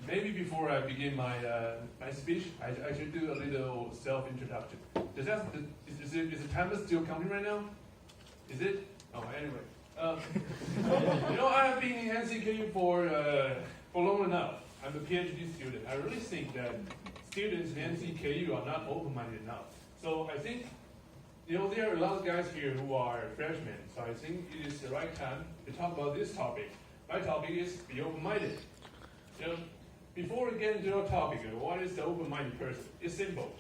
Maybe before I begin my speech, I should do a little self-introduction. Is the timer still counting right now? Is it? Oh, anyway. I have been in NCKU for long enough. I'm a PhD student. I really think that students in NCKU are not open-minded enough. So I think, there are a lot of guys here who are freshmen. So I think it is the right time to talk about this topic. My topic is be open-minded. Before we get into our topic, what is the open-minded person? It's simple.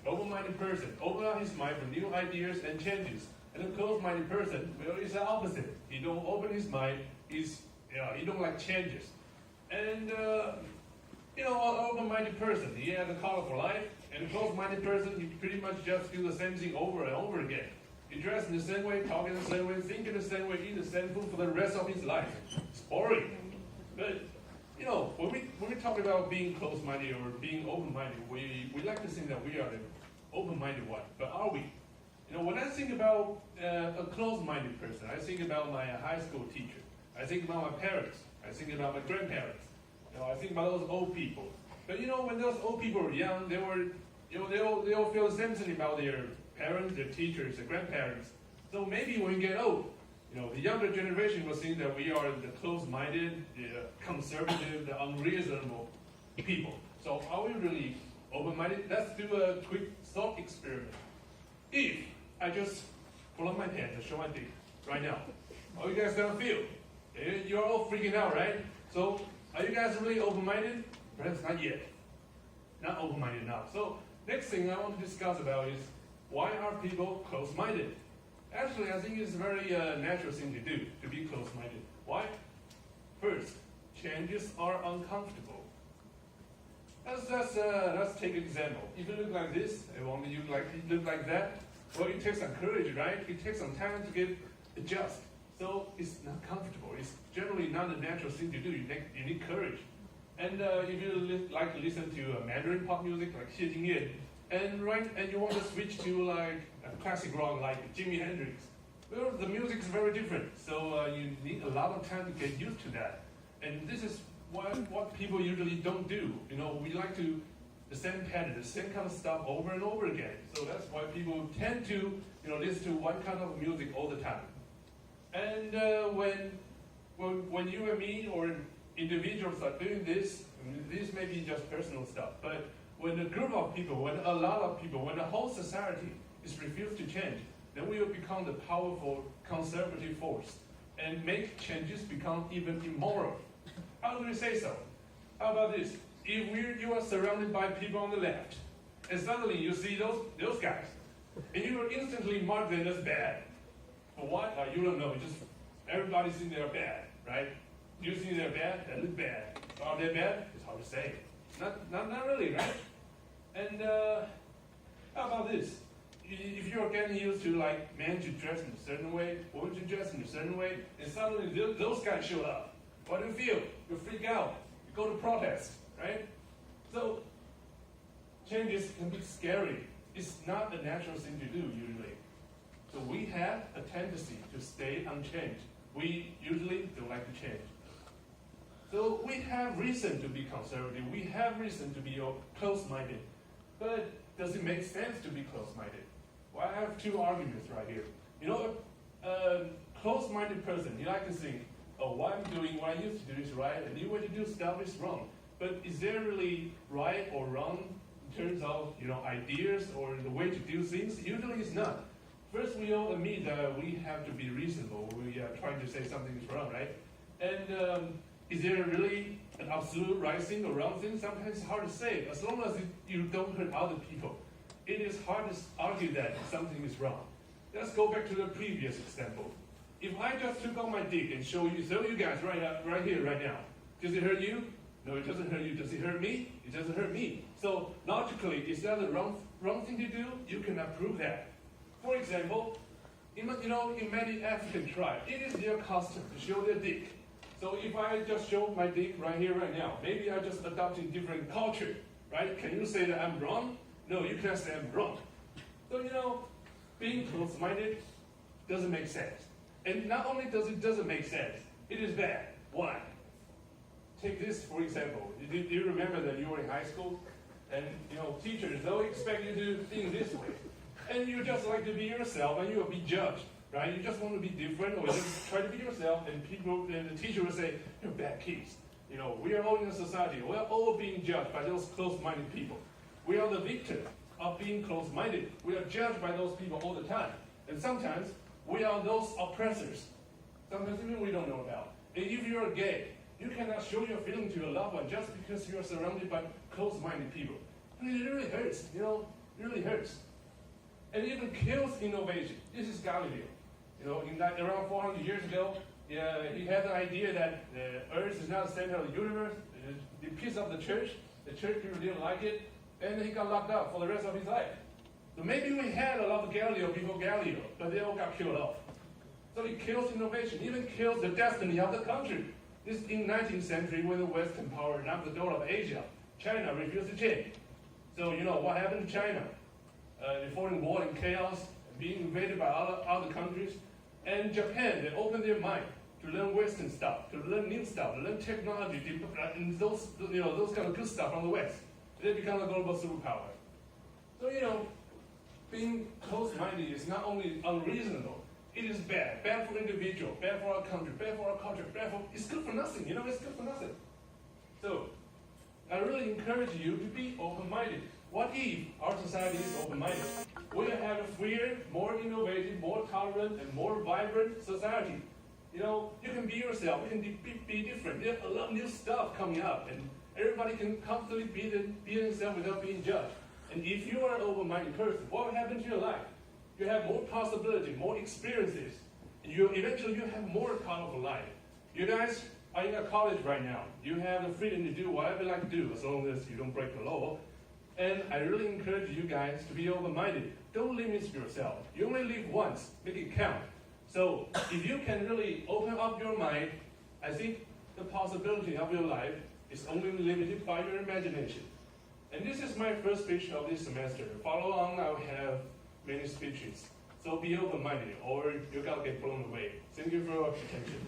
Open-minded person open up his mind for new ideas and changes. And a closed-minded person, is the opposite. He don't open his mind. He don't like changes. And an open-minded person, he has a colorful life. And a closed-minded person, he pretty much just do the same thing over and over again. He dress in the same way, talk in the same way, think in the same way, eat the same food for the rest of his life. It's boring. But when we talk about being closed-minded or being open-minded, we like to think that we are the open-minded one. But are we? When I think about a closed-minded person, I think about my high school teacher. I think about my parents. I think about my grandparents. I think about those old people. But when those old people were young, they all feel the same thing about their parents, their teachers, their grandparents. So maybe when we get old, the younger generation will think that we are the closed-minded, the conservative, the unreasonable people. So are we really open-minded? Let's do a quick thought experiment. If I just pull up my pants and show my dick right now, how are you guys gonna feel? You're all freaking out, right? So are you guys really open-minded? Perhaps not yet. Not open-minded enough. So next thing I want to discuss about is why are people closed-minded? Actually, I think it's a very natural thing to do, to be closed-minded. Why? First, changes are uncomfortable. Let's take an example. If you look like this, and want you look like that, well, it takes some courage, right? It takes some time to adjust. So it's not comfortable. It's generally not a natural thing to do. You need courage. And if you like to listen to Mandarin pop music like Xie Jingyan, and you want to switch to like a classic rock like Jimi Hendrix, well, the music is very different. So you need a lot of time to get used to that. And this is what people usually don't do. We like to the same pattern, the same kind of stuff over and over again. So that's why people tend to listen to one kind of music all the time. And when you and me or individuals are doing this, this may be just personal stuff, but when a group of people, when a lot of people, when the whole society is refused to change, then we will become the powerful conservative force and make changes become even immoral. How do we say so? How about this? If you are surrounded by people on the left, and suddenly you see those guys, and you will instantly mark them as bad. For what? You don't know. Everybody's thinks they're bad, right? You think they're bad, they look bad. Are they bad? It's hard to say. Not really, right? And how about this? If you're getting used to men to dress in a certain way, women to dress in a certain way, and suddenly those guys show up, what do you feel? You freak out. You go to protest, right? So changes can be scary. It's not a natural thing to do usually. So we have a tendency to stay unchanged. We usually don't like to change. So we have reason to be conservative. We have reason to be close-minded. But does it make sense to be close-minded? Well, I have two arguments right here. A close-minded person, you like to think, what I'm doing, what I used to do is right, and the way to do stuff is wrong. But is there really right or wrong in terms of ideas or the way to do things? Usually it's not. First, we all admit that we have to be reasonable. We are trying to say something is wrong, right? And is there really an absolute right thing or wrong thing? Sometimes it's hard to say. As long as you don't hurt other people, it is hard to argue that something is wrong. Let's go back to the previous example. If I just took out my dick and show you guys right here, right now, does it hurt you? No, it doesn't hurt you. Does it hurt me? It doesn't hurt me. So logically, is that the wrong thing to do? You cannot prove that. For example, in many African tribes, it is their custom to show their dick. So if I just show my dick right here, right now, maybe I just adopted different culture, right? Can you say that I'm wrong? No, you can't say I'm wrong. So being close-minded doesn't make sense. And not only doesn't make sense, it is bad. Why? take this for example. Do you remember that you were in high school? And teachers, they'll expect you to think this way. And you just like to be yourself and you'll be judged, right? You just want to be different or just try to be yourself and the teacher will say, you're bad kids. We are all in a society. We are all being judged by those close-minded people. We are the victim of being close-minded. We are judged by those people all the time. And sometimes we are those oppressors. Sometimes even we don't know about. And if you're gay, you cannot show your feeling to your loved one just because you're surrounded by close-minded people. And it really hurts, it really hurts. And it even kills innovation. This is Galileo. Around 400 years ago, he had the idea that the Earth is not the center of the universe. The piece of the church people didn't like it, and he got locked up for the rest of his life. So maybe we had a lot of Galileo before Galileo, but they all got killed off. So it kills innovation, even kills the destiny of the country. This is in the 19th century when the Western power knocked the door of Asia. China refused to change. So what happened to China? They fought in war and chaos, being invaded by other countries. And Japan, they opened their mind to learn Western stuff, to learn new stuff, to learn technology, and those kind of good stuff from the West. They become a global superpower. So being close-minded is not only unreasonable, it is bad. Bad for individual, bad for our country, bad for our culture, it's good for nothing. It's good for nothing. So I really encourage you to be open-minded. What if our society is open-minded? We will have a freer, more innovative, more tolerant, and more vibrant society. You can be yourself, you can be different. There's a lot of new stuff coming up, and everybody can comfortably be themselves without being judged. And if you are an open-minded person, what will happen to your life? You have more possibility, more experiences, and eventually you have more colorful life. You guys are in a college right now. You have the freedom to do whatever you like to do, as long as you don't break the law. And I really encourage you guys to be open-minded. Don't limit yourself. You only live once. Make it count. So if you can really open up your mind, I think the possibility of your life is only limited by your imagination. And this is my first speech of this semester. Follow on, I'll have many speeches. So be open-minded or you're gonna get blown away. Thank you for your attention.